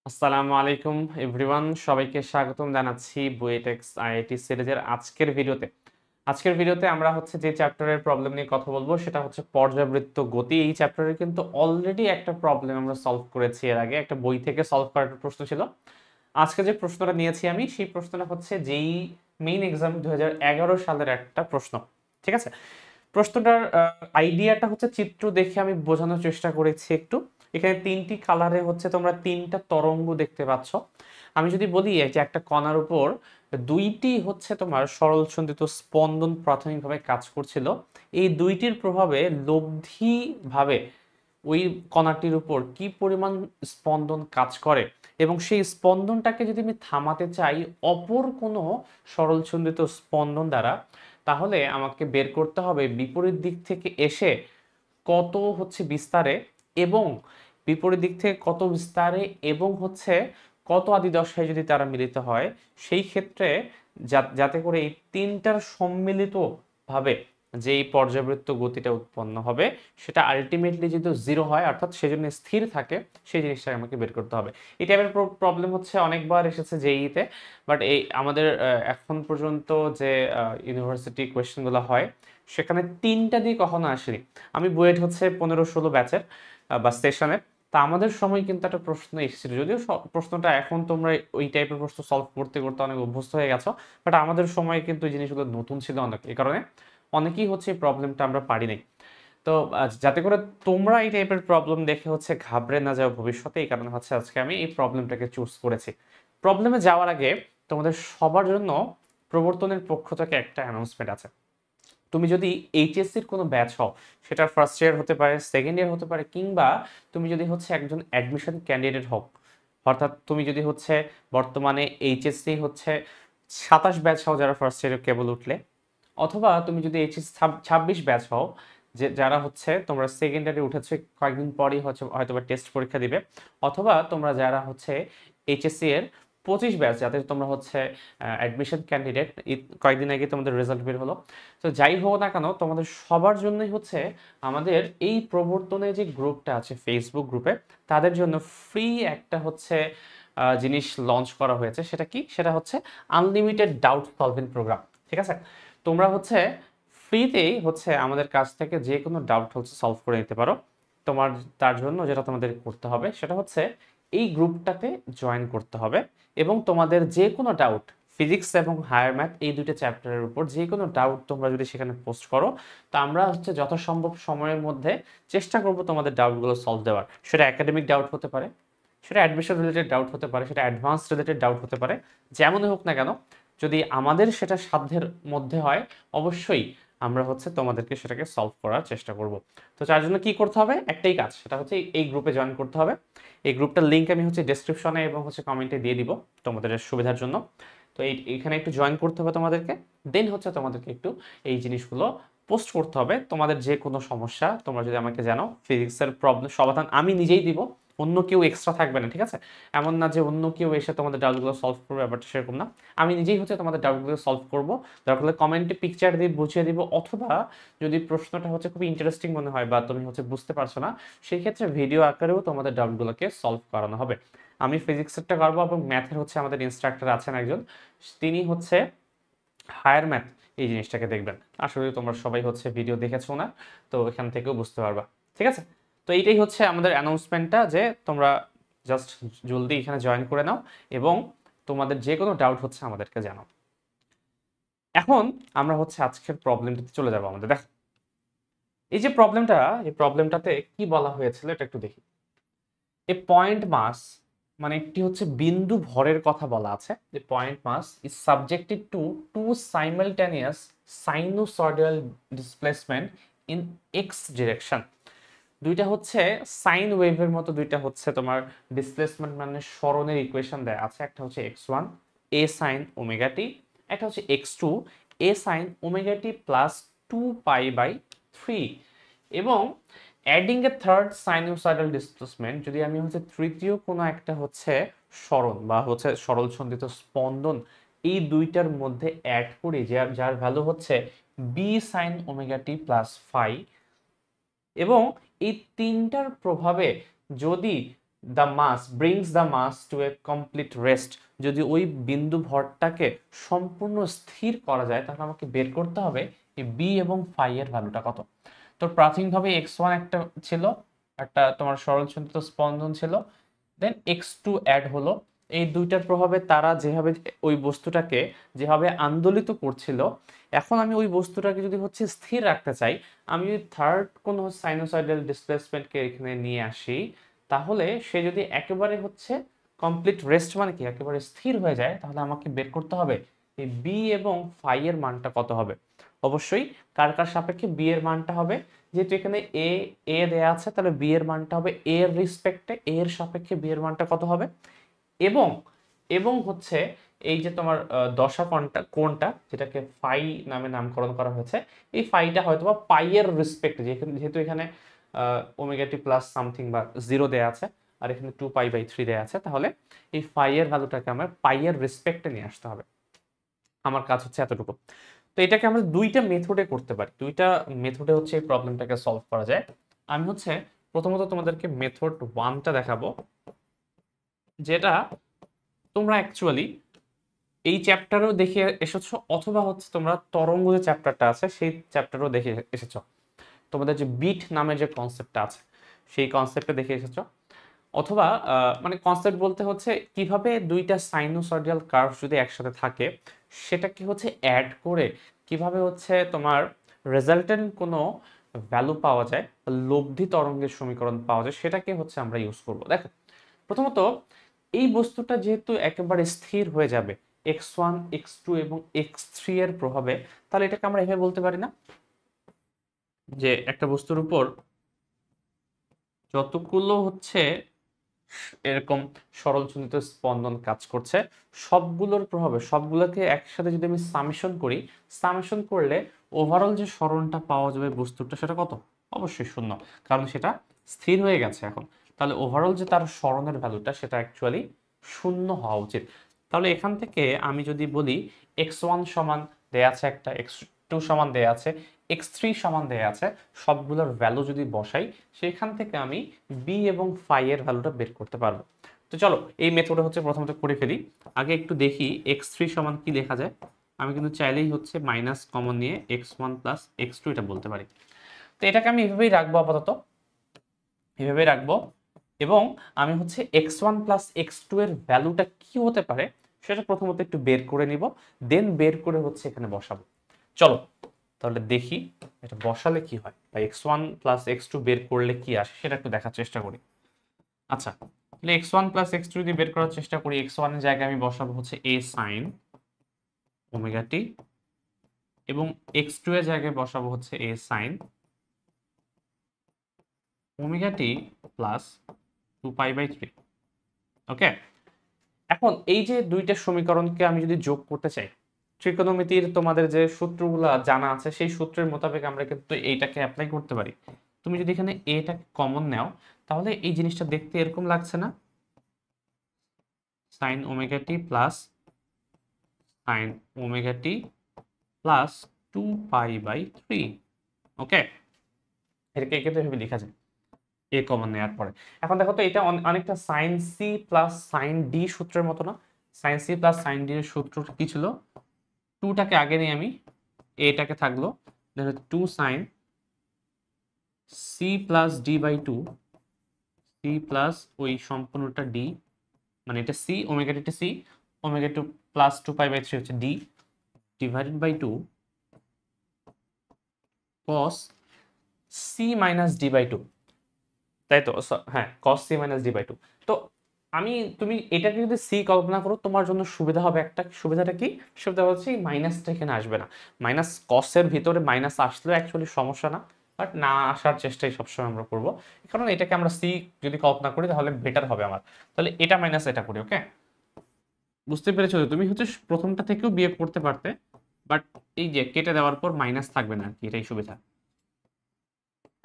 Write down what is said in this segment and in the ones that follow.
আসসালামু আলাইকুম এভরিওয়ান, সবাইকে স্বাগতম জানাচ্ছি বুয়েটেক্স আইআইটি সিরিজের আজকের ভিডিওতে আমরা যে চ্যাপ্টারের প্রবলেম নিয়ে কথা বলবো সেটা হচ্ছে পর্যাবৃত্ত গতি। এই চ্যাপ্টারে কিন্তু অলরেডি একটা প্রবলেম আমরা সলভ করেছি, এর আগে একটা বই থেকে সলভ করার একটা প্রশ্ন ছিল। আজকে যে প্রশ্নটা নিয়েছি আমি, সেই প্রশ্নটা হচ্ছে যেই মেইন এক্সাম 2011 সালের একটা প্রশ্ন। ঠিক আছে, প্রশ্নটার আইডিয়াটা হচ্ছে চিত্র দেখে আমি বোঝানোর চেষ্টা করেছি একটু। এখানে তিনটি কালারে তোমরা তিনটা তরঙ্গ দেখতে পাচ্ছ। আমি যদি বলি যে একটা কণার উপর দুইটি তোমার সরল সন্ধিত স্পন্দন প্রাথমিকভাবে কাজ করছিল, এই দুইটির প্রভাবে লব্ধি ভাবে ওই কণাটির উপর কি পরিমাণ স্পন্দন কাজ করে, এবং সেই স্পন্দনটাকে যদি আমি থামাতে চাই অপর কোনো সরল সন্ধিত স্পন্দন দ্বারা, তাহলে আমাকে বের করতে হবে বিপরীত দিক থেকে এসে কত বিস্তারে, এবং বিপরীত দিক থেকে কত বিস্তারে এবং কত আদি দশায় যদি তারা মিলিত হয়, সেই ক্ষেত্রে যাতে করে এই তিনটার সম্মিলিত ভাবে যেই পর্যাবৃত্ত গতিটা উৎপন্ন হবে সেটা আলটিমেটলি যদি জিরো হয়, অর্থাৎ সেজন্য স্থির থাকে, সেই জিনিসটা আমাকে বের করতে হবে। এই টাইপের প্রবলেম অনেকবার এসেছে জেইতে, বাট এই আমাদের এখন পর্যন্ত যে ইউনিভার্সিটি কোয়েশ্চেনগুলো হয় সেখানে তিনটা দিয়ে কখনো আসেনি। আমি বুয়েট 15-16 ব্যাচের বা সেশনের, তা আমাদের সময় কিন্তু একটা প্রশ্ন এসেছিল, যদিও প্রশ্নটা এখন তোমরা ওই টাইপের প্রশ্ন সলভ করতে করতে অনেক অভ্যস্ত হয়ে গেছো, বাট আমাদের সময় কিন্তু এই জিনিসগুলো নতুন ছিল অনেক, এই কারণে অনেকেই এই প্রবলেমটা আমরা পারি নাই। তো যাতে করে তোমরা এই টাইপের প্রবলেম দেখে ঘাবড়ে না যাও ভবিষ্যতে, এই কারণে আজকে আমি এই প্রবলেমটাকে চুজ করেছি। প্রবলেমে যাওয়ার আগে তোমাদের সবার জন্য প্রবর্তনের পক্ষ থেকে একটা অ্যানাউন্সমেন্ট আছে। তুমি যদি এইচএসসির কোনো ব্যাচ হও, সেটা ফার্স্ট ইয়ার হতে পারে, সেকেন্ড ইয়ার হতে পারে, কিংবা তুমি যদি একজন অ্যাডমিশন ক্যান্ডিডেট হও, অর্থাৎ তুমি যদি বর্তমানে এইচএসসি 27 ব্যাচ হও যারা ফার্স্ট ইয়ারে কেবল উঠলে, অথবা তুমি যদি এইচএস 26 ব্যাচ হও যে যারা তোমরা সেকেন্ড ইয়ারে উঠেছে, কয়েকদিন পরই হয়তো বা টেস্ট পরীক্ষা দিবে, অথবা তোমরা যারা এইচএসসি এর 25 ব্যাচ, যাতে তোমরা অ্যাডমিশন ক্যান্ডিডেট, কয়েকদিন আগে তোমাদের রেজাল্ট বের হলো। তো যাই হোক না কেন, তোমাদের সবার জন্যই আমাদের এই প্রবর্তনের যে গ্রুপটা আছে ফেসবুক গ্রুপে, তাদের জন্য ফ্রি একটা জিনিস লঞ্চ করা হয়েছে। সেটা কি? সেটা আনলিমিটেড ডাউট সলভিং প্রোগ্রাম। ঠিক আছে, তোমরা ফ্রিতেই আমাদের কাছ থেকে যে কোনো ডাউট সলভ করে নিতে পারো। তোমার তার জন্য যেটা তোমাদের করতে হবে সেটা এই গ্রুপটাতে জয়েন করতে হবে, এবং তোমাদের যে কোনো ডাউট, ফিজিক্স এবং হায়ার ম্যাথ এই দুইটা চ্যাপ্টারের উপর যে কোনো ডাউট তোমরা যদি সেখানে পোস্ট করো, তো আমরা যথাসম্ভব সময়ের মধ্যে চেষ্টা করব তোমাদের ডাউটগুলো সলভ দেওয়ার। সেটা একাডেমিক ডাউট হতে পারে, সেটা অ্যাডমিশন রিলেটেড ডাউট হতে পারে, সেটা অ্যাডভান্স রিলেটেড ডাউট হতে পারে, যেমনই হোক না কেন, যদি আমাদের সেটা সাধ্যের মধ্যে হয়, অবশ্যই আমরা তোমাদেরকে সেটাকে সলভ করার চেষ্টা করব। তো তার জন্য কি করতে হবে? একটাই কাজ, সেটা এই গ্রুপে জয়েন করতে হবে। এই গ্রুপটার লিঙ্ক আমি ডেসক্রিপশনে এবং কমেন্টে দিয়ে দিব তোমাদের সুবিধার জন্য। তো এইখানে একটু জয়েন করতে হবে তোমাদেরকে, দেন তোমাদেরকে একটু এই জিনিসগুলো পোস্ট করতে হবে। তোমাদের যে কোনো সমস্যা তোমরা যদি আমাকে জানাও, ফিজিক্সের প্রবলেম সমাধান আমি নিজেই দিব, অন্য কেউ এক্সট্রা থাকবে না। ঠিক আছে, এমন না যে অন্য কেউ এসে তোমাদের ডাউটগুলো সলভ করবে, ব্যাপারটা সেরকম না। আমি নিজেই তোমাদের ডাউটগুলো সলভ করবো, দরকার হলে কমেন্টে পিকচার দিয়ে বুঝিয়ে দিব, অথবা যদি প্রশ্নটা খুব ইন্টারেস্টিং মনে হয় বা তুমি বুঝতে পারছো না, সেই ক্ষেত্রে ভিডিও আকারেও তোমাদের ডাউটগুলোকে সলভ করানো হবে। আমি ফিজিক্সেরটা করবো, এবং ম্যাথের আমাদের ইনস্ট্রাক্টর আছেন একজন, তিনি হায়ার ম্যাথ এই জিনিসটাকে দেখবেন। আসলে তোমরা সবাই ভিডিও দেখেছো না, তো এখান থেকেও বুঝতে পারবা। ঠিক আছে, তো এইটাই আমাদের অ্যানাউন্সমেন্টটা, যে তোমরা জাস্ট জলদি এখানে জয়েন করে নাও, এবং তোমাদের যে কোনো ডাউট আমাদেরকে জানাও। এখন আমরা আজকের প্রবলেমটাতে চলে যাবো। আমাদের দেখো, এই যে প্রবলেমটা, এই প্রবলেমটাতে কি বলা হয়েছিল এটা একটু দেখি। এ পয়েন্ট মাস, মানে একটি বিন্দু ভরের কথা বলা আছে। যে point mass is subjected to to simultaneous sinusoidal displacement in X direction. দুইটা সাইন ওয়েভের মতো দুইটা তোমার ডিসপ্লেসমেন্ট, মানে সরণের ইকুয়েশন দেয়া আছে। একটা x1 a sin ওমেগা টি, একটা x2 a sin omega T plus 2π/3, এবং adding a third sinusoidal displacement, যদি আমি তৃতীয় কোনো একটা সরণ বা সরল সন্ধিত স্পন্দন এই দুইটার মধ্যে অ্যাড করি, যার ভ্যালু b sin ওমেগা টি প্লাস ফাই, এবং এই তিনটার প্রভাবে যদি the mass brings the mass to a complete rest, যদি ওই বিন্দু ভরটাকে সম্পূর্ণ স্থির করা যায় তাহলে আমাকে বের করতে হবে এই বি এবং ফাই এর ভ্যালুটা কত। তো প্রাথমিকভাবে x1 একটা ছিল, একটা তোমার সরলসঞ্চিত স্পন্দন ছিল, দেন x2 অ্যাড হলো। এই দুইটার প্রভাবে তারা যেভাবে ওই বস্তুটাকে যেভাবে আন্দোলিত করছিল, এখন আমি ওই বস্তুটাকে যদি হচ্ছে স্থির রাখতে চাই, আমি যদি থার্ড কোনো সাইনোসয়েডাল ডিসপ্লেসমেন্টকে এখানে নিয়ে আসি, তাহলে সে যদি একেবারে হচ্ছে কমপ্লিট রেস্ট মানে কি একেবারে স্থির হয়ে যায়, তাহলে আমাকে বের করতে হবে এই বি এবং ফাই এর মানটা কত হবে। অবশ্যই কার কার সাপেক্ষে বি এর মানটা হবে, যেহেতু এখানে এ এ দেয়া আছে তাহলে বি এর মানটা হবে এ এর রিসপেক্টে, এ এর সাপেক্ষে বি এর মানটা কত হবে। এবং এবং হচ্ছে এই যে তোমার দশা কোণটা যেটাকে ফাই নামে নামকরণ করা হয়েছে, এই ফাইটা হয়তো বা পাই এর রেসপেক্ট, যেহেতু এখানে ওমেগা টি প্লাস সামথিং বা 0 দেয়া আছে আর এখানে 2π/3 দেয়া আছে, তাহলে এই ফাই এর ভ্যালুটাকে আমার পাই এর রেসপেক্টে নিয়ে আসতে হবে। আমার কাজ হচ্ছে এতটুকু। তো এটাকে আমরা দুইটা মেথডে করতে পারি, দুইটা মেথডে হচ্ছে এই প্রবলেমটাকে সলভ করা যায়। আমি হচ্ছে প্রথমত তোমাদেরকে মেথড 1টা দেখাবো, যেটা তোমরা অ্যাকচুয়ালি এই চ্যাপ্টারেও দেখে এসেছো, অথবা হচ্ছে তোমরা তরঙ্গ যে চ্যাপ্টারটা আছে সেই চ্যাপ্টারেও দেখে এসেছো। তোমাদের যে বিট নামের যে কনসেপ্টটা আছে সেই কনসেপ্টে দেখে এসেছো, অথবা মানে কনসেপ্ট বলতে হচ্ছে কিভাবে দুইটা সাইনোসয়েডাল কার্ভ যদি একসাথে থাকে সেটাকে হচ্ছে অ্যাড করে কিভাবে হচ্ছে তোমার রেজাল্টেন্ট কোনো ভ্যালু পাওয়া যায়, লব্ধি তরঙ্গের সমীকরণ পাওয়া যায়, সেটাকে হচ্ছে আমরা ইউজ করব। দেখো প্রথমত এই বস্তুটা যেহেতু একেবারে স্থির হয়ে যাবে x1 x2 এবং x3 এর প্রভাবে, তাহলে এটাকে আমরা এভাবে বলতে পারি না যে একটা বস্তুর উপর যতগুলো হচ্ছে এরকম সরলচন্দ্রিত স্পন্দন কাজ করছে, সবগুলোর প্রভাবে সবগুলোকে একসাথে যদি আমি সামেশন করি, সামেশন করলে ওভারঅল যে সরণটা পাওয়া যাবে বস্তুটা সেটা কত, অবশ্যই শূন্য, কারণ সেটা স্থির হয়ে গেছে এখন। তাহলে ওভারঅল যে তার সরণের ভ্যালুটা সেটা অ্যাকচুয়ালি শূন্য হওয়া উচিত। তাহলে এখান থেকে আমি যদি বলি x1 সমান দেয়া আছে একটা, x2 সমান দেয়া আছে, x3 সমান দেয়া আছে, সবগুলোর ভ্যালু যদি বসাই সেখান থেকে আমি বি এবং ফাই এর ভ্যালুটা বের করতে পারবো। তো চলো এই মেথডে হচ্ছে প্রথমত করে ফেলি। আগে একটু দেখি x3 সমান কি লেখা যায়। আমি কিন্তু চাইলেই হচ্ছে মাইনাস কমন নিয়ে x1 প্লাস x2 এটা বলতে পারি। তো এটাকে আমি এভাবেই রাখবো, আপাতত এভাবেই রাখবো, এবং আমি হচ্ছে x1 প্লাস x2 এর ভ্যালুটা কি হতে পারে সেটা প্রথমত একটু বের করে নিব, দেন বের করে হচ্ছে এখানে বসাবো। চলো তাহলে দেখি এটা বসালে কি হয়, বা x1 প্লাস x2 বের করলে কি আসে সেটা একটু দেখার চেষ্টা করি। আচ্ছা তাহলে x1 প্লাস x2 যদি বের করার চেষ্টা করি, x1 এর জায়গায় আমি বসাবো হচ্ছে a sin ওমেগা টি, এবং x2 এর জায়গায় বসাবো হচ্ছে a sin omega T plus 2π/3। Okay, এখন এই যে দুইটা সমীকরণকে আমি যদি যোগ করতে চাই, ত্রিকোণমিতির তোমাদের যে সূত্রগুলো জানা আছে সেই সূত্রের মোতাবেক আমরা কিন্তু এইটাকে অ্যাপ্লাই করতে পারি। তুমি যদি এখানে এটাকে কমন নাও তাহলে এই জিনিসটা দেখতে এরকম লাগছে না, sin ওমেগা টি প্লাস sin ওমেগা টি প্লাস 2π/3। ওকে, এটাকে এক্ষেত্রে ভেবে লেখা যায় এ কমন নেওয়ার পরে। এখন দেখো তো এটা অনেকটা sine C plus sine D সূত্রের মতো না। Sine C plus sine D এর সূত্র কি ছিল, টুটাকে আগে নিয়ে আমি এটাকে থাকলো, দেখো 2 sine C plus d by 2, c plus ওই সম্পূর্ণটা ডি, মানে এটা c omega t c, omega 2 plus 2π/3 হচ্ছে d divided by 2 cos c minus d by 2, তাই তো, হ্যাঁ cos c minus d by 2। তো তুমি এটাকে যদি সি কল্পনা করো তোমার জন্য সুবিধা হবে, একটা সুবিধাটা কি, সুবিধা হচ্ছে এই মাইনাসটা এখানে আসবে না, মাইনাস কস এর ভিতরে মাইনাস আসলেও অ্যাকচুয়ালি সমস্যা না, বাট না আসার চেষ্টাই সবসময় আমরা করবো, কারণ এটাকে আমরা সি যদি কল্পনা করি তাহলে বেটার হবে আমার। তাহলে এটা মাইনাস এটা করি। ওকে, বুঝতে পেরেছো তুমি হচ্ছে প্রথমটা থেকেও বিয়োগ করতে পারতে, বাট এই যে কেটে দেওয়ার পর মাইনাস থাকবে না আর কি, এটাই সুবিধা।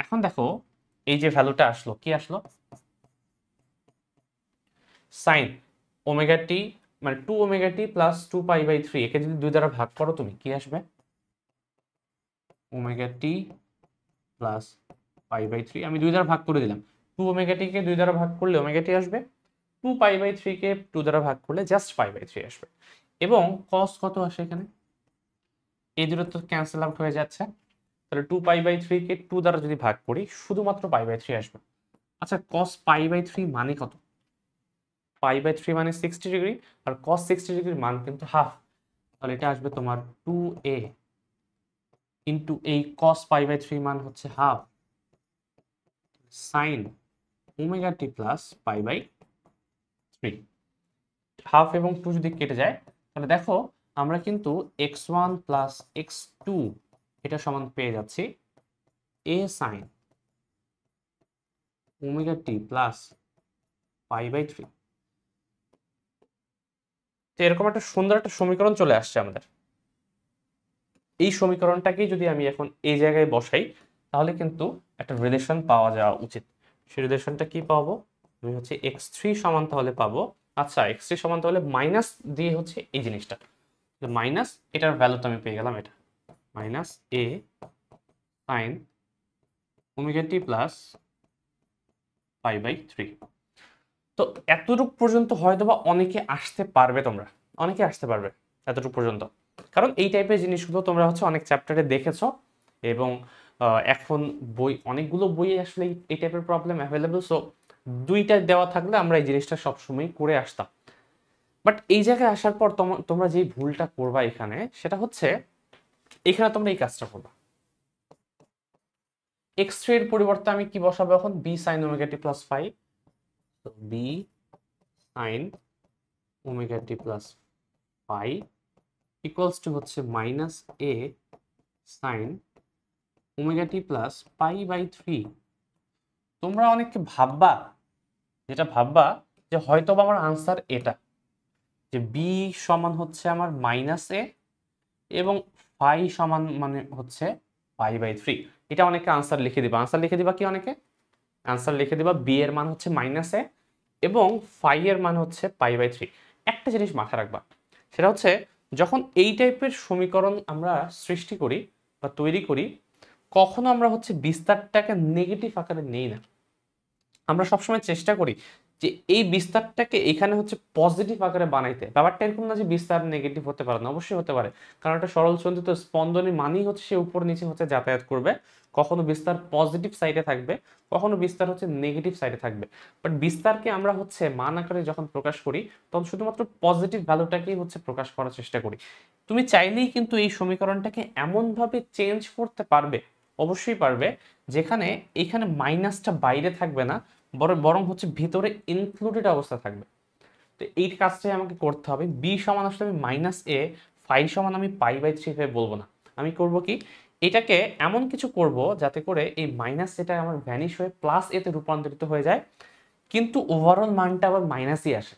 এখন দেখো এই যে ভ্যালুটা আসলো, কি আসলো, সাইন ওমেগা টি মানে 2 ওমেগা টি প্লাস 2π/3, একে যদি 2 দ্বারা ভাগ করো তুমি কি আসবে, ওমেগা টি প্লাস π/3, আমি 2 দ্বারা ভাগ করে দিলাম, টু ওমেগা টি কে 2 দ্বারা ভাগ করলে ওমেগা টি আসবে, 2 পাই বাই 3 কে 2 দ্বারা ভাগ করলে জাস্ট পাই বাই 3 আসবে। এবং কস কত আসে এখানে, এই দুটো তো ক্যান্সেল আউট হয়ে যাচ্ছে, তাহলে 2 পাই বাই 3 কে 2 দ্বারা যদি ভাগ করি শুধুমাত্র পাই বাই 3 আসবে। আচ্ছা কস পাই বাই 3 মানে কত? পাই বাই 3 মানে 60 ডিগ্রি, আর কস 60 ডিগ্রির মান কিন্তু হাফ, তাহলে এটা আসবে তোমার 2a ইন্টু এই কস পাই বাই 3 মান হচ্ছে half sine omega T plus pi by 3। Half এবং 2 যদি কেটে যায় তাহলে দেখো আমরা কিন্তু x1 প্লাস x2 এটা সমান পেয়ে যাচ্ছি a sine omega T plus pi by 3। তো এরকম একটা সুন্দর একটা সমীকরণ চলে আসছে আমাদের। এই সমীকরণটাকেই যদি আমি এখন এই জায়গায় বসাই তাহলে কিন্তু একটা রিলেশন পাওয়া যাওয়া উচিত। সেই রিলেশনটা কি পাবো, আমি হচ্ছে x3 সমান তাহলে পাবো, আচ্ছা x3 সমান তাহলে মাইনাস দিয়ে হচ্ছে এই জিনিসটা, মাইনাস এটার ভ্যালু তো আমি পেয়ে গেলাম, এটা minus a sine omega T plus pi by 3। তো এতটুকু পর্যন্ত হয়তো বা অনেকে আসতে পারবে, তোমরা অনেকে আসতে পারবে এতটুকু পর্যন্ত, কারণ এই টাইপের জিনিসগুলো তোমরা হচ্ছে অনেক চ্যাপ্টারে দেখেছো এবং এখন বই অনেকগুলো বই আসলে এই টাইপের প্রবলেম অ্যাভেলেবল, সো দুইটা দেওয়া থাকলে আমরা এই জিনিসটা সবসময় করে আসতাম। বাট এই জায়গায় আসার পর তোমরা যেই ভুলটা করবা এখানে, সেটা হচ্ছে এখানে তোমরা এই কাজটা করবা, x3 এর পরিবর্তে আমি কি বসাবো এখন, b sin ওমেগা টি প্লাস ফাই, তো b sin omega T plus phi equals to হচ্ছে minus a sin omega T plus pi by 3। তোমরা অনেককে ভাববা, যেটা ভাববা যে হয়তো বা আমার আনসার এটা, যে b সমান হচ্ছে আমার মাইনাস a এবং ফাই সমান মানে হচ্ছে পাই বাই 3। এটা অনেকে আনসার লিখে দিবা, আনসার লিখে দিবা কি, অনেকে আনসার লিখে দিবা b এর মান হচ্ছে মাইনাস a এবং ফাই এর মান হচ্ছে পাই বাই 3। একটা জিনিস মাথায় রাখবা, সেটা হচ্ছে যখন এই টাইপের সমীকরণ আমরা সৃষ্টি করি বা তৈরি করি, কখনো আমরা হচ্ছে বিস্তারটাকে নেগেটিভ আকারে নেই না। আমরা সবসময় চেষ্টা করি যে এই বিস্তারটাকে এখানে হচ্ছে পজিটিভ আকারে বানাইতে। ব্যাপারটা এরকম না যে বিস্তার নেগেটিভ হতে পারে না, অবশ্যই হতে পারে, কারণ একটা সরল সঞ্চিত স্পন্দনের মানেই হচ্ছে সে উপর নিচে হচ্ছে যাতায়াত করবে। কখনো বিস্তার পজিটিভ সাইডে থাকবে, কখনো বিস্তার হচ্ছে নেগেটিভ সাইডে থাকবে। বাট বিস্তারকে আমরা হচ্ছে মান আকারে যখন প্রকাশ করি তখন শুধুমাত্র পজিটিভ ভ্যালুটাকেই হচ্ছে প্রকাশ করার চেষ্টা করি। তুমি চাইলেই কিন্তু এই সমীকরণটাকে এমনভাবে চেঞ্জ করতে পারবে, অবশ্যই পারবে, যেখানে এখানে মাইনাসটা বাইরে থাকবে না, বরং হচ্ছে ভিতরে ইনক্লুডেড অবস্থা থাকবে। তো এই কাজটাই আমাকে করতে হবে। বি সমান আসলে আমি মাইনাস a, ফাই সমান আমি পাই বাই 3 বলবো না, আমি করব কি, এটাকে এমন কিছু করব যাতে করে এই মাইনাস এটা আমার ভ্যানিশ হয়ে প্লাস এতে রূপান্তরিত হয়ে যায়, কিন্তু ওভারঅল মানটা আবার মাইনাসই আসে।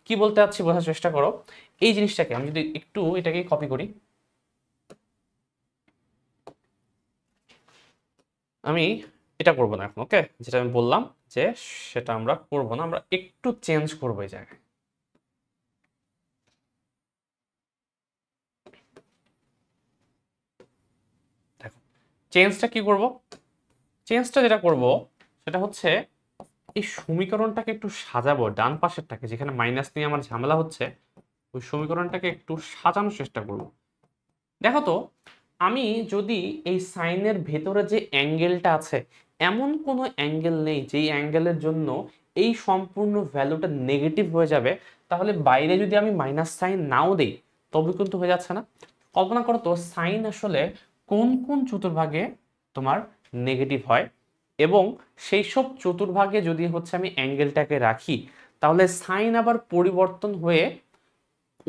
কি বলতে চাচ্ছি বোঝার চেষ্টা করো। এই জিনিসটাকে আমি যদি একটু এটাকে কপি করি, আমি এটা করব না এখন, ওকে, যেটা আমি বললাম যে সেটা আমরা করব না, আমরা একটু চেঞ্জ করবো এই জায়গায়। দেখো চেঞ্জটা কি করব, চেঞ্জটা যেটা করব সেটা হচ্ছে এই সমীকরণটাকে একটু সাজাবো, ডান পাশেরটাকে যেখানে মাইনাস নিয়ে আমার ঝামেলা হচ্ছে ওই সমীকরণটাকে একটু সাজানোর চেষ্টা করব। দেখো তো, আমি যদি এই সাইনের ভেতরে যে অ্যাঙ্গেলটা আছে এমন কোনো অ্যাঙ্গেল নেই যেই অ্যাঙ্গেলের জন্য এই সম্পূর্ণ ভ্যালুটা নেগেটিভ হয়ে যাবে, তাহলে বাইরে যদি আমি মাইনাস সাইন নাও দেই তবে কিন্তু হয়ে যাচ্ছে না। কল্পনা করো তো সাইন আসলে কোন কোন চতুর্ভাগে তোমার নেগেটিভ হয়, এবং সেই সব চতুর্ভাগে যদি হচ্ছে আমি অ্যাঙ্গেলটাকে রাখি তাহলে সাইন আবার পরিবর্তন হয়ে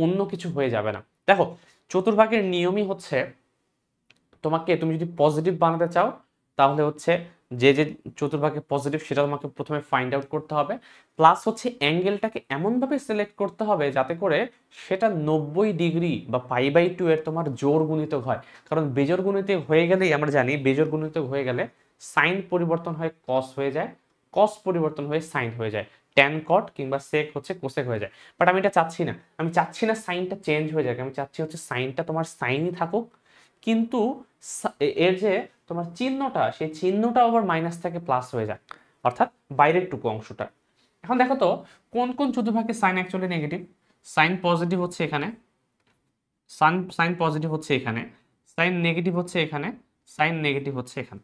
অন্য কিছু হয়ে যাবে না। দেখো চতুর্ভাগের নিয়মই হচ্ছে, তুমি যদি পজিটিভ বানাতে চাও তাহলে হচ্ছে যে যে চতুর্ভাগে পজিটিভ সেটা তোমাকে প্রথমে ফাইন্ড আউট করতে হবে, প্লাস হচ্ছে অ্যাঙ্গেলটাকে এমনভাবে সিলেক্ট করতে হবে যাতে করে সেটা 90 ডিগ্রি বা পাই বাই 2 এর তোমার জোড় গুণিতক হয়। কারণ বেজোড় গুণিতক হয়ে গেলেই আমরা জানি বেজোড় গুণিতক হয়ে গেলে সাইন পরিবর্তন হয়ে কস হয়ে যায়, কস পরিবর্তন হয়ে সাইন হয়ে যায়, ট্যান কট কিংবা সেক হচ্ছে কোসেক হয়ে যায়। বাট আমি এটা চাচ্ছি না, আমি চাচ্ছি না সাইনটা চেঞ্জ হয়ে যাক, আমি চাচ্ছি হচ্ছে সাইনটা তোমার সাইনই থাকুক, কিন্তু এর যে তোমার চিহ্নটা সেই চিহ্নটা আবার মাইনাস থেকে প্লাস হয়ে যায়। অর্থাৎ বাইরের টুকু অংশটা। এখন দেখো তো কোন কোন চতুর্ভাগে sine actually negative. Sine positive হচ্ছে এখানে, সাইন পজিটিভ হচ্ছে এখানে, সাইন নেগেটিভ হচ্ছে এখানে, সাইন নেগেটিভ হচ্ছে এখানে।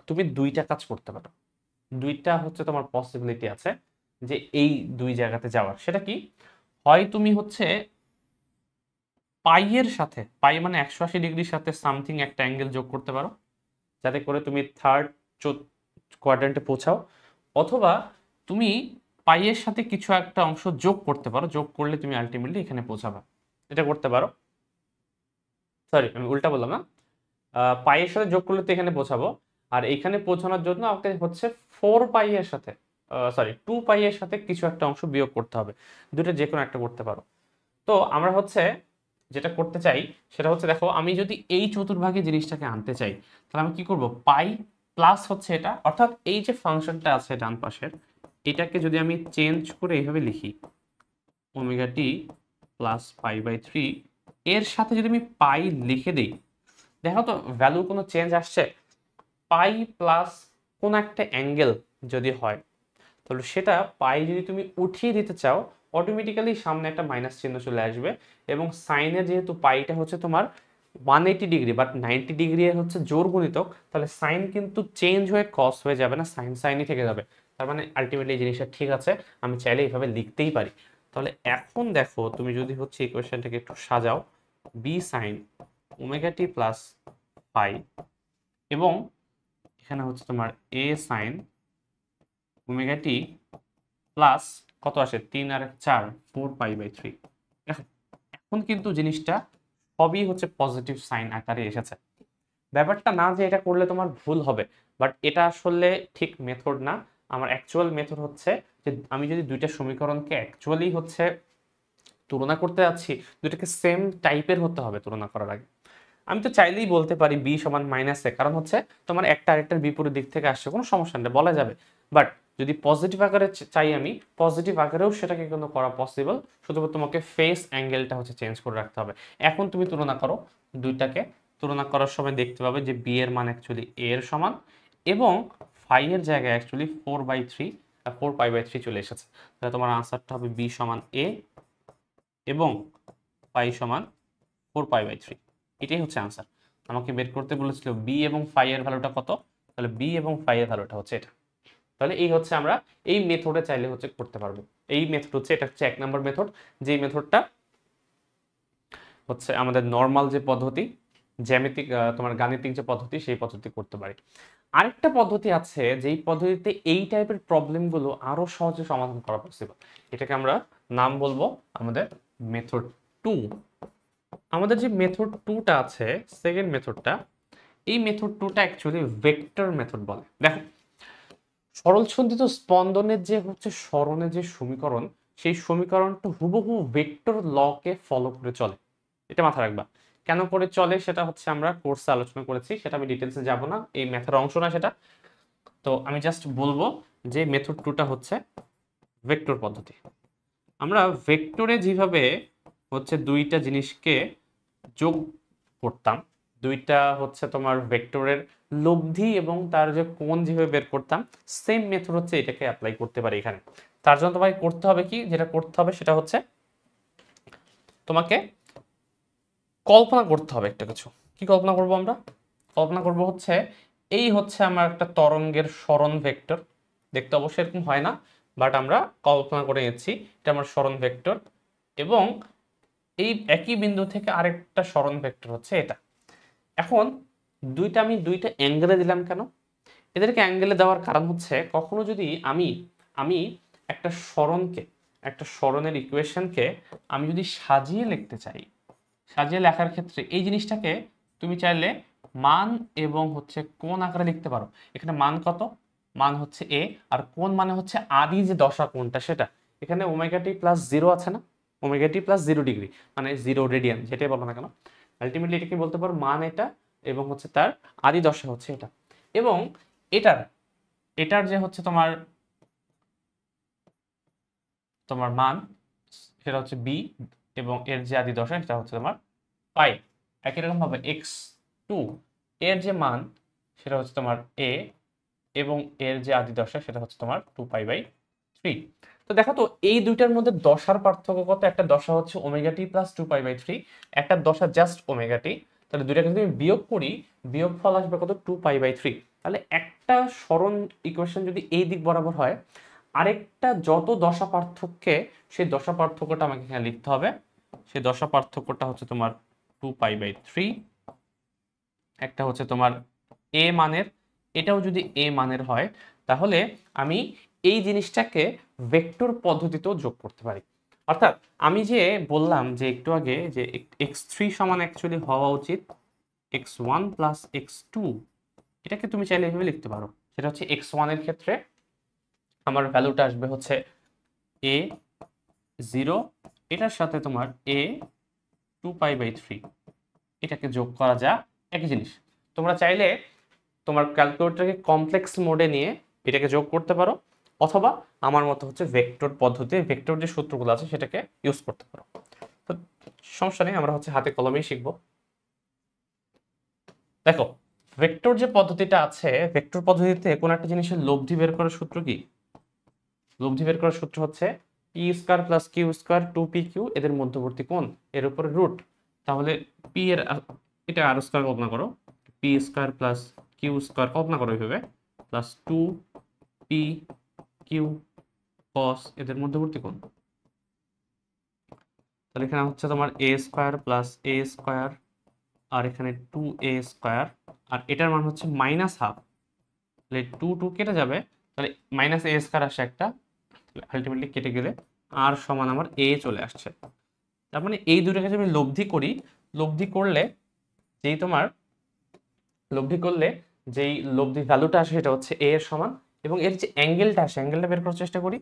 তুমি দুইটা কাজ করতে পারো, দুইটা হচ্ছে তোমার পসিবিলিটি আছে যে এই দুই জায়গাতে যাওয়ার। সেটা কি, হয় তুমি হচ্ছে পাইয়ের সাথে, পাই মানে 180 ডিগ্রির সাথে সামথিং একটা অ্যাঙ্গেল যোগ করতে পারো যাতে করে তুমি থার্ড কোয়াড্রেন্টে পৌঁছাও, অথবা তুমি পাইয়ের সাথে কিছু একটা অংশ যোগ করতে পারো, যোগ করলে তুমি আলটিমেটলি এখানে পৌঁছাবা। এটা করতে পারো। সরি, আমি উল্টা বললাম না, পাইয়ের সাথে যোগ করলে তো এখানে পৌঁছাবো, আর এখানে পৌঁছানোর জন্য আমাকে হচ্ছে 4 পাইয়ের সাথে, সরি 2 পাইয়ের সাথে কিছু একটা অংশ বিয়োগ করতে হবে। দুটো যে কোনো একটা করতে পারো। তো আমরা হচ্ছে যেটা করতে চাই সেটা হচ্ছে, দেখো আমি যদি এই চতুর্ভাগে জিনিসটাকে আনতে চাই তাহলে আমি কি করব, পাই প্লাস হচ্ছে এটা, অর্থাৎ এই যে ফাংশনটা আছে ডান পাশের, এটাকে যদি আমি চেঞ্জ করে এইভাবে লিখি ওমেগা টি প্লাস পাই/3, এর সাথে যদি আমি পাই লিখে দিই, দেখো তো ভ্যালু কোনো চেঞ্জ আসছে? পাই প্লাস কোন একটা অ্যাঙ্গেল যদি হয় তাহলে সেটা পাই যদি তুমি উঠিয়ে দিতে চাও অটোমেটিক্যালি সামনে একটা মাইনাস চিহ্ন চলে আসবে, এবং সাইনে যেহেতু পাইটা হচ্ছে তোমার 180 ডিগ্রি বাট 90 ডিগ্রি এর হচ্ছে জোর গুণিতক, তাহলে সাইন কিন্তু চেঞ্জ হয়ে কস হয়ে যাবে না, সাইন সাইনই থেকে যাবে। তার মানে আলটিমেটলি এই জিনিসটা ঠিক আছে, আমি চাইলে এইভাবে লিখতেই পারি। তাহলে এখন দেখো তুমি যদি হচ্ছে ইকুয়েশনটাকে একটু সাজাও, বি সাইন ওমেগা টি প্লাস পাই, এবং এখানে হচ্ছে তোমার এ সাইন ওমেগা টি প্লাস কত আসে, 3 আর 4 4 পাই/3। দেখো এখন কিন্তু জিনিসটা সবই হচ্ছে পজিটিভ সাইন আকারে এসেছে। ব্যাপারটা না যে এটা করলে তোমার ভুল হবে, বাট এটা আসলে ঠিক মেথড না। আমার অ্যাকচুয়াল মেথড হচ্ছে যে আমি যদি দুইটা সমীকরণকে অ্যাকচুয়ালি হচ্ছে তুলনা করতে যাচ্ছি, দুটাকে সেম টাইপের হতে হবে তুলনা করার আগে। আমি তো চাইলেই বলতে পারি বি সমান -এ, কারণ হচ্ছে তোমার একটা আরেকটার বিপরীত দিক থেকে আসছে, কোনো সমস্যা নেই, বলা যাবে। বাট যদি পজিটিভ আকারে চাই আমি, পজিটিভ আকারেও সেটাকে কিন্তু করা পসিবল, শুধুমাত্র তোমাকে ফেস অ্যাঙ্গেলটা হচ্ছে চেঞ্জ করে রাখতে হবে। এখন তুমি তুলনা করো দুইটাকে, তুলনা করার সময় দেখতে পাবে যে বি এর মান অ্যাকচুয়ালি এ এর সমান, এবং ফাই এর জায়গায় অ্যাকচুয়ালি 4/3 4 পাই/3 চলে এসেছে। তাহলে তোমার আনসারটা হবে বি সমান এ এবং ফাই সমান 4 পাই/3। এটাই হচ্ছে আনসার। আমাকে বের করতে বলেছিল বি এবং ফাই এর ভ্যালুটা কত, তাহলে বি এবং ফাই এর ভ্যালুটা হচ্ছে এটা। তাহলে এই হচ্ছে আমরা এই মেথডে চাইলে হচ্ছে করতে পারবো। এই মেথড হচ্ছে, এটা হচ্ছে 1 নম্বর মেথড, যেই মেথডটা হচ্ছে আমাদের নর্মাল যে পদ্ধতি, জ্যামিতিক তোমার গাণিতিক যে পদ্ধতি, সেই পদ্ধতি করতে পারি। আরেকটা পদ্ধতি আছে যেই পদ্ধতিতে এই টাইপের প্রবলেমগুলো আরো সহজে সমাধান করা পসিবল। এটাকে আমরা নাম বলবো আমাদের মেথড 2। আমাদের যে মেথড 2টা আছে, সেকেন্ড মেথডটা, এই মেথড 2টা অ্যাকচুয়ালি ভেক্টর মেথড বলে। দেখো সরলসন্ধিত স্পন্দনের যে হচ্ছে সরণের যে সমীকরণ, সেই সমীকরণটা হুবহু ভেক্টর লকে ফলো করে চলে। এটা মাথায় রাখবা। কেন করে চলে সেটা হচ্ছে আমরা কোর্সে আলোচনা করেছি, সেটা আমি ডিটেলসে যাব না, এই ম্যাথের অংশ না সেটা। তো আমি জাস্ট বলবো যে মেথড 2টা হচ্ছে ভেক্টর পদ্ধতি। আমরা ভেক্টরে যেভাবে হচ্ছে দুইটা জিনিসকে যোগ করতাম, দুইটা হচ্ছে তোমার ভেক্টরের লব্ধি এবং তার যে কোণ যেভাবে বের করতাম, সেম মেথড হচ্ছে এটাকে অ্যাপ্লাই করতে পারি এখানে। তার জন্য তোমাকে করতে হবে কি, যেটা করতে হবে সেটা হচ্ছে তোমাকে কল্পনা করতে হবে একটা কিছু। কি কল্পনা করব আমরা? কল্পনা করব হচ্ছে এই হচ্ছে আমার একটা তরঙ্গের সরণ ভেক্টর, দেখতে অবশ্যই এরকম হয় না, বাট আমরা কল্পনা করে নিচ্ছি এটা আমার সরণ ভেক্টর, এবং এই একই বিন্দু থেকে আরেকটা সরণ ভেক্টর হচ্ছে এটা। এখন আমি দুইটা অ্যাঙ্গেলে দিলাম কেন? এদেরকে অ্যাঙ্গেলে দেওয়ার কারণ হচ্ছে কখনো যদি আমি আমি একটা সরণকে, একটা সরণের ইকুয়েশনকে আমি যদি সাজিয়ে লিখতে চাই, সাজিয়ে লেখার ক্ষেত্রে এই জিনিসটাকে তুমি চাইলে মান এবং হচ্ছে কোণ আকারে লিখতে পারো। এখানে মান কত? মান হচ্ছে এ, আর কোণ মানে হচ্ছে আদি যে দশা কোণটা সেটা। এখানে ওমেগা টি প্লাস 0 আছে না, ওমেগা টি প্লাস 0 ডিগ্রি মানে 0 রেডিয়ান, যেটাই বলো না কেন, আলটিমেটলি এটাকে বলতে পারো মান এটা, এবং হচ্ছে তার আদি দশা হচ্ছে এটা, এবং এটার এটার যে হচ্ছে তোমার তোমার মান সেটা হচ্ছে বি, এবং এর যে আদি দশা সেটা হচ্ছে তোমার পাই। একই রকম ভাবে x2 এর যে মান সেটা হচ্ছে তোমার a, এবং এর যে আদি দশা সেটা হচ্ছে তোমার 2π/3। তো দেখো তো এই দুইটার মধ্যে দশার পার্থক্য কত? একটা দশা হচ্ছে ω t + 2π/3, একটা দশা জাস্ট ω t। তাহলে দুইটাকে যদি আমি বিয়োগ করি, বিয়োগফল আসবে কত? 2π/3। তাহলে একটা সরণ ইকুয়েশন যদি এই দিক বরাবর হয়, আরেকটা যত দশা পার্থক্যে সেই দশা পার্থক্যটা আমাকে এখানে লিখতে হবে। সেই দশা পার্থক্যটা হচ্ছে তোমার 2π/3। একটা হচ্ছে তোমার a মানের, এটাও যদি a মানের হয় তাহলে আমি এই জিনিসটাকে ভেক্টর পদ্ধতিতেও যোগ করতে পারি। অর্থাৎ আমি যে বললাম যে একটু আগে যে x3 সমান অ্যাকচুয়ালি হওয়া উচিত x1 + x2, এটাকে তুমি চাইলে এভাবে লিখতে পারো। সেটা হচ্ছে x1 এর ক্ষেত্রে আমার ভ্যালুটা আসবে হচ্ছে a0, এটার সাথে তোমার a 2π/3, এটাকে যোগ করা যা একই জিনিস। তোমরা চাইলে তোমার ক্যালকুলেটরকে কমপ্লেক্স মোডে নিয়ে এটাকে যোগ করতে পারো, অথবা আমার মতো হচ্ছে ভেক্টর পদ্ধতি, ভেক্টর যে সূত্রগুলো আছে সেটাকে ইউজ করতে পারো। তো সমস্যা নেই, আমরা হচ্ছে হাতে কলমেই শিখবো। দেখো ভেক্টর যে পদ্ধতিটা আছে, ভেক্টর পদ্ধতিতে কোন একটা জিনিসের লব্ধি বের করার সূত্র কি? লব্ধি বের করার সূত্র হচ্ছে p² + q² 2pq, এদের মধ্যবর্তী কোণ এর উপরে রুট। তাহলে p এর এটা r² কল্পনা করো, p² + q² কল্পনা করো এইভাবে, প্লাস 2pq cos এদের মধ্যবর্তী কোণ। তাহলে এখানে হচ্ছে তোমার a² + a², আর এখানে 2a², আর এটার মান হচ্ছে -½ তাহলে 2 কেটে যাবে, তাহলে -a² আসে একটা, আলটিমেটলি কেটে গেলে আর সমান আমার a চলে আসছে। তার মানে এই দুটোকে যদি আমি লব্ধি করি, লব্ধি করলে যেই তোমার যেই লব্ধি ভ্যালুটা আসে সেটা হচ্ছে a এর সমান, এবং এর যে অ্যাঙ্গেলটা আসে অ্যাঙ্গেলটা বের করার চেষ্টা করি।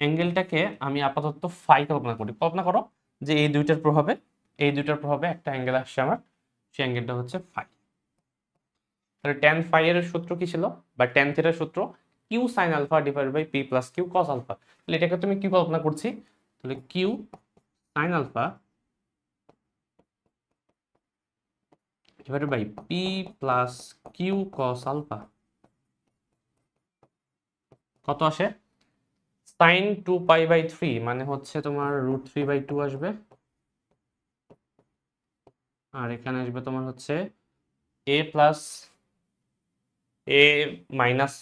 অ্যাঙ্গেলটাকে আমি আপাতত ফাই কল্পনা করি। কল্পনা করো যে এই দুইটার প্রভাবে একটা অ্যাঙ্গেল আসছে আমার, সেই অ্যাঙ্গেলটা হচ্ছে ফাই। তাহলে tan phi এর সূত্র কি ছিল, বা tan থিটার সূত্র q sin α / p + q cos α। তাহলে এটাকে তুমি কি কল্পনা করছি, তাহলে q sin α / p + q cos α কত আসে? sin 2π/3 মানে হচ্ছে তোমার √3/2 আসবে, আর এখানে আসবে তোমার হচ্ছে a প্লাস a মাইনাস,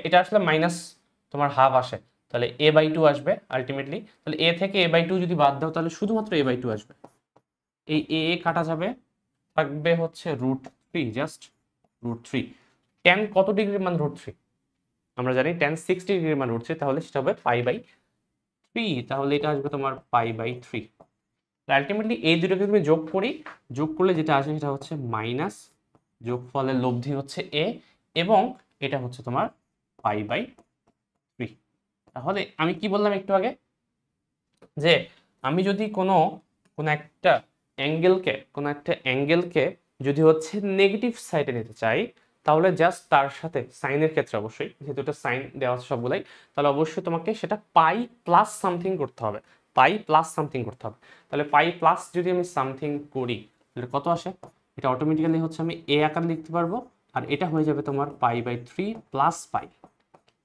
এটা আসলে মাইনাস তোমার হাফ আসে, তাহলে a/2 আসবে আলটিমেটলি। তাহলে a থেকে a/2 যদি বাদ দাও তাহলে শুধুমাত্র a/2 আসবে। এই a কাটা যাবে, থাকবে হচ্ছে √3, জাস্ট √3। tan কত ডিগ্রির মান √3? আমরা জানি tan 60 ডিগ্রির মান √3, তাহলে সেটা হবে π/3, তাহলে এটা আসবে তোমার π/3। আলটিমেটলি এই দুটোকে তুমি যোগ করলে যেটা আসে সেটা হচ্ছে মাইনাস, যোগফলের লব্ধি হচ্ছে a, এবং এটা হচ্ছে তোমার π/3। তাহলে আমি কি বললাম একটু আগে, যে আমি যদি কোনো একটা অ্যাঙ্গেলকে যদি হচ্ছে নেগেটিভ সাইডে নিতে চাই, তাহলে জাস্ট তার সাথে সাইনের ক্ষেত্রে অবশ্যই, যেহেতু এটা সাইন দেওয়া আছে সবগুলাই, তাহলে অবশ্যই তোমাকে সেটা পাই প্লাস সামথিং করতে হবে, তাহলে পাই প্লাস যদি আমি সামথিং করি তাহলে কত আসে? এটা অটোমেটিক্যালি হচ্ছে আমি a আকারে লিখতে পারবো, আর এটা হয়ে যাবে তোমার π/3 প্লাস পাই।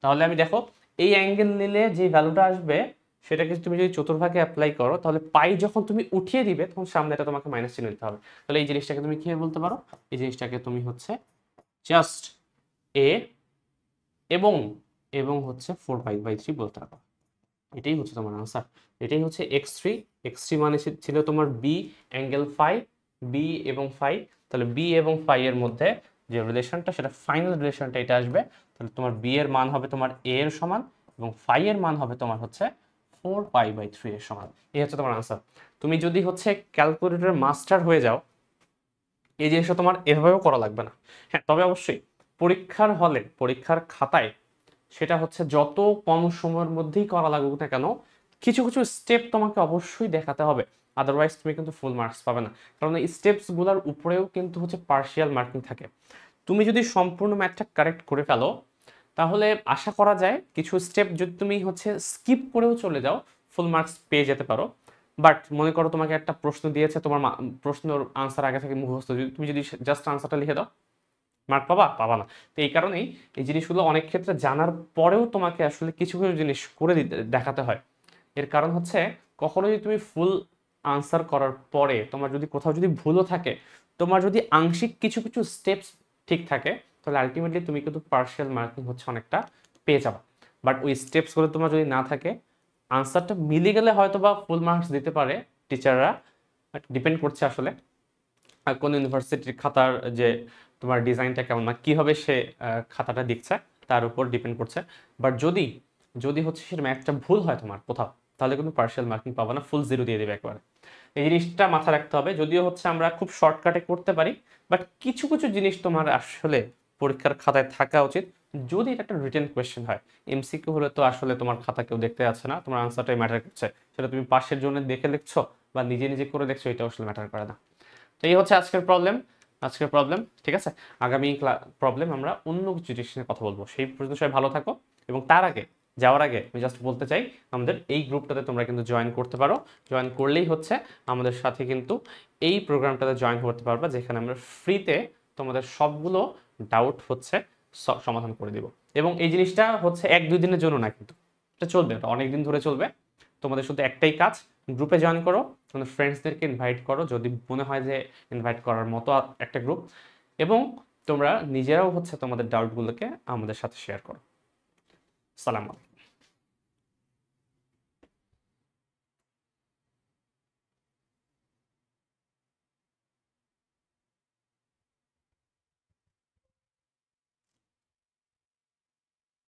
তাহলে আমি দেখো এই অ্যাঙ্গেল নিলে যে ভ্যালুটা আসবে সেটাকে তুমি যদি চতুর্ভাগে অ্যাপ্লাই করো, তাহলে পাই যখন তুমি উঠিয়ে দিবে তখন সামনে এটা তোমাকে মাইনাস চিহ্ন দিতে হবে। তাহলে এই জিনিসটাকে তুমি কি বলতে পারো? এই জিনিসটাকে তুমি হচ্ছে জাস্ট a এবং হচ্ছে 4π/3 বলতে পারো। এটাই হচ্ছে তোমার আনসার। এটাই হচ্ছে x3 মানে ছিল তোমার b অ্যাঙ্গেল ফাই, b এবং ফাই। তাহলে b এবং ফাই এর মধ্যে যে রিলেশনটা, সেটা ফাইনাল রিলেশনটা এটা আসবে। তাহলে তোমার b এর মান হবে তোমার a এর সমান, এবং ফাই এর মান হবে তোমার হচ্ছে 4π/3 এর সমান। এই হচ্ছে তোমার আনসার। তুমি যদি হচ্ছে ক্যালকুলেটর মাস্টার হয়ে যাও, এই জিনিসটা তোমার এভাবেও করা লাগবে না। হ্যাঁ, তবে অবশ্যই পরীক্ষার হলে, পরীক্ষার খাতায় সেটা হচ্ছে যত কম সময়ের মধ্যেই করা লাগুক না কেন, কিছু কিছু স্টেপ তোমাকে অবশ্যই দেখাতে হবে, আদারওয়াইজ তুমি কিন্তু ফুল মার্কস পাবে না। কারণ এই স্টেপসগুলোর উপরেও কিন্তু হচ্ছে পার্শিয়াল মার্কিং থাকে। তুমি যদি সম্পূর্ণ ম্যাথটা কারেক্ট করে ফেলো, তাহলে আশা করা যায় কিছু স্টেপ যদি তুমি হচ্ছে স্কিপ করেও চলে যাও, ফুল মার্কস পেয়ে যেতে পারো। বাট মনে করো তোমাকে একটা প্রশ্ন দিয়েছে, তোমার প্রশ্নের আনসার আগে থেকে মুখস্থ, তুমি যদি জাস্ট আনসারটা লিখে দাও, মার্ক পাবা পাবা না। তো এই কারণেই এই জিনিসগুলো অনেক ক্ষেত্রে জানার পরেও তোমাকে আসলে কিছু কিছু জিনিস করে দিতে দেখাতে হয়। এর কারণ হচ্ছে কখনো যদি তুমি ফুল আনসার করার পরে তোমার যদি কোথাও যদি ভুলও থাকে, তোমার যদি আংশিক কিছু কিছু স্টেপস ঠিক থাকে, তাহলে আলটিমেটলি তুমি কিন্তু পার্শিয়াল মার্কিং হচ্ছে অনেকটা পেয়ে যাবা। বাট ওই স্টেপসগুলো তোমার যদি না থাকে, আনসারটা মিলে গেলে হয়তো বা ফুল মার্কস দিতে পারে টিচাররা, বাট ডিপেন্ড করছে আসলে কোন ইউনিভার্সিটির খাতার যে তোমার ডিজাইনটা কেমন, না কীভাবে সে খাতাটা দিচ্ছে তার উপর ডিপেন্ড করছে। বাট যদি যদি হচ্ছে সেরকম একটা ভুল হয় তোমার কোথাও, তাহলে কিন্তু পার্শিয়াল মার্কিং পাবো না, ফুল জিরো দিয়ে দেবে একবারে। এই জিনিসটা মাথায় রাখতে হবে। যদিও হচ্ছে আমরা খুব শর্টকাটে করতে পারি, বাট কিছু কিছু জিনিস তোমার আসলে পরীক্ষার খাতায় থাকা উচিত। যদি এটা একটা রিটেন কোয়েশ্চেন হয়, এমসিকিউ হলে তো আসলে তোমার খাতা কেউ দেখতে যাচ্ছে না, তোমার আনসারটাই ম্যাটার করছে। সেটা তুমি পাশের জন্য দেখে লিখছো বা নিজে নিজে করে দেখছো, এটা আসলে ম্যাটার করে না। তো এই হচ্ছে আজকের প্রবলেম, ঠিক আছে। আগামী প্রবলেম আমরা অন্য কিছু জিনিস নিয়ে কথা বলবো। সেই পর্যন্ত সবাই ভালো থাকো। এবং তার আগে, যাওয়ার আগে আমি জাস্ট বলতে চাই, আমাদের এই গ্রুপটাতে তোমরা কিন্তু জয়েন করতে পারো। জয়েন করলেই হচ্ছে আমাদের সাথে কিন্তু এই প্রোগ্রামটাতে জয়েন করতে পারবা, যেখানে আমরা ফ্রিতে তোমাদের সবগুলো ডাউট হচ্ছে সমাধান করে দিব। এবং এই জিনিসটা হচ্ছে 1-2 দিনের জন্য না, কিন্তু এটা চলবে, এটা অনেক দিন ধরে চলবে। তোমাদের শুধু একটাই কাজ, গ্রুপে জয়েন করো, তোমাদের ফ্রেন্ডসদেরকে ইনভাইট করো যদি মনে হয় যে ইনভাইট করার মতো একটা গ্রুপ, এবং তোমরা নিজেরাও হচ্ছে তোমাদের ডাউটগুলোকে আমাদের সাথে শেয়ার করো। সালাম আলাইকুম।